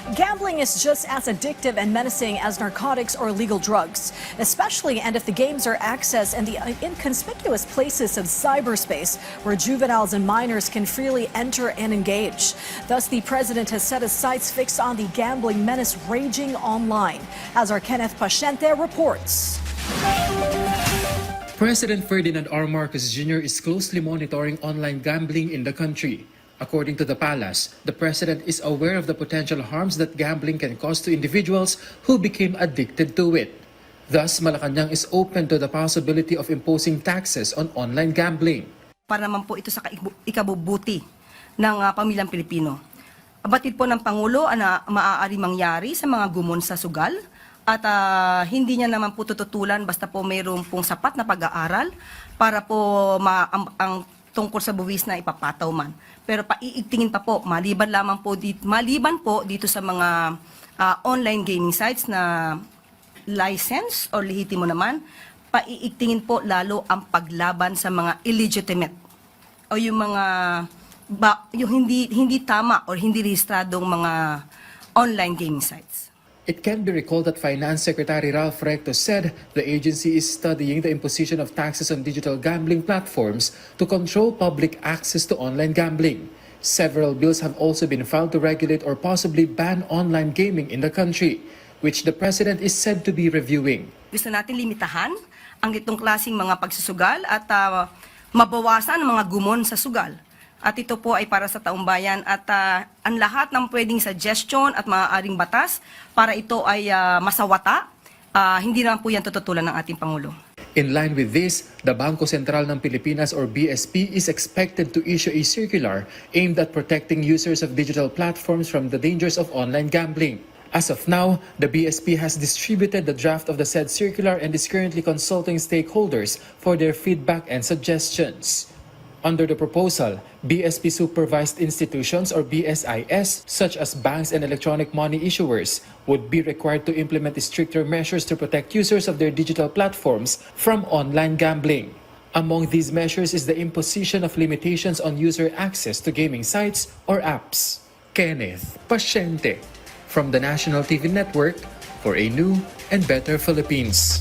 Gambling is just as addictive and menacing as narcotics or illegal drugs, especially and if the games are accessed in the inconspicuous places of cyberspace where juveniles and minors can freely enter and engage. Thus, the president has set his sights fixed on the gambling menace raging online, as our Kenneth Paciente reports. President Ferdinand R. Marcos Jr. is closely monitoring online gambling in the country. According to the palace, the president is aware of the potential harms that gambling can cause to individuals who became addicted to it. Thus, Malacanang is open to the possibility of imposing taxes on online gambling. Para naman po ito sa ikabubuti ng pamilyang Pilipino. Abatid po ng Pangulo na maaari mangyari sa mga gumon sa sugal at hindi niya naman po tututulan basta po mayroon pong sapat na pag-aaral para po ang tungkol sa buwis na ipapataw man. Pero paiigtingin pa po, maliban po dito sa mga online gaming sites na license o lehitimo naman, paiigtingin po lalo ang paglaban sa mga illegitimate o yung mga yung hindi tama o hindi rehistradong mga online gaming sites. It can be recalled that Finance Secretary Ralph Recto said the agency is studying the imposition of taxes on digital gambling platforms to control public access to online gambling. Several bills have also been filed to regulate or possibly ban online gaming in the country, which the president is said to be reviewing. Gusto natin limitahan ang itong klaseng mga pagsusugal at mabawasan ang mga gumon sa sugal. At ito po ay para sa taong bayan at ang lahat ng pwedeng suggestion at maaaring batas para ito ay masawata, hindi naman po yan tututulan ng ating Pangulo. In line with this, the Bangko Sentral ng Pilipinas or BSP is expected to issue a circular aimed at protecting users of digital platforms from the dangers of online gambling. As of now, the BSP has distributed the draft of the said circular and is currently consulting stakeholders for their feedback and suggestions. Under the proposal, BSP-supervised institutions or BSIS, such as banks and electronic money issuers, would be required to implement stricter measures to protect users of their digital platforms from online gambling. Among these measures is the imposition of limitations on user access to gaming sites or apps. Kenneth Paciente from the National TV Network for a new and better Philippines.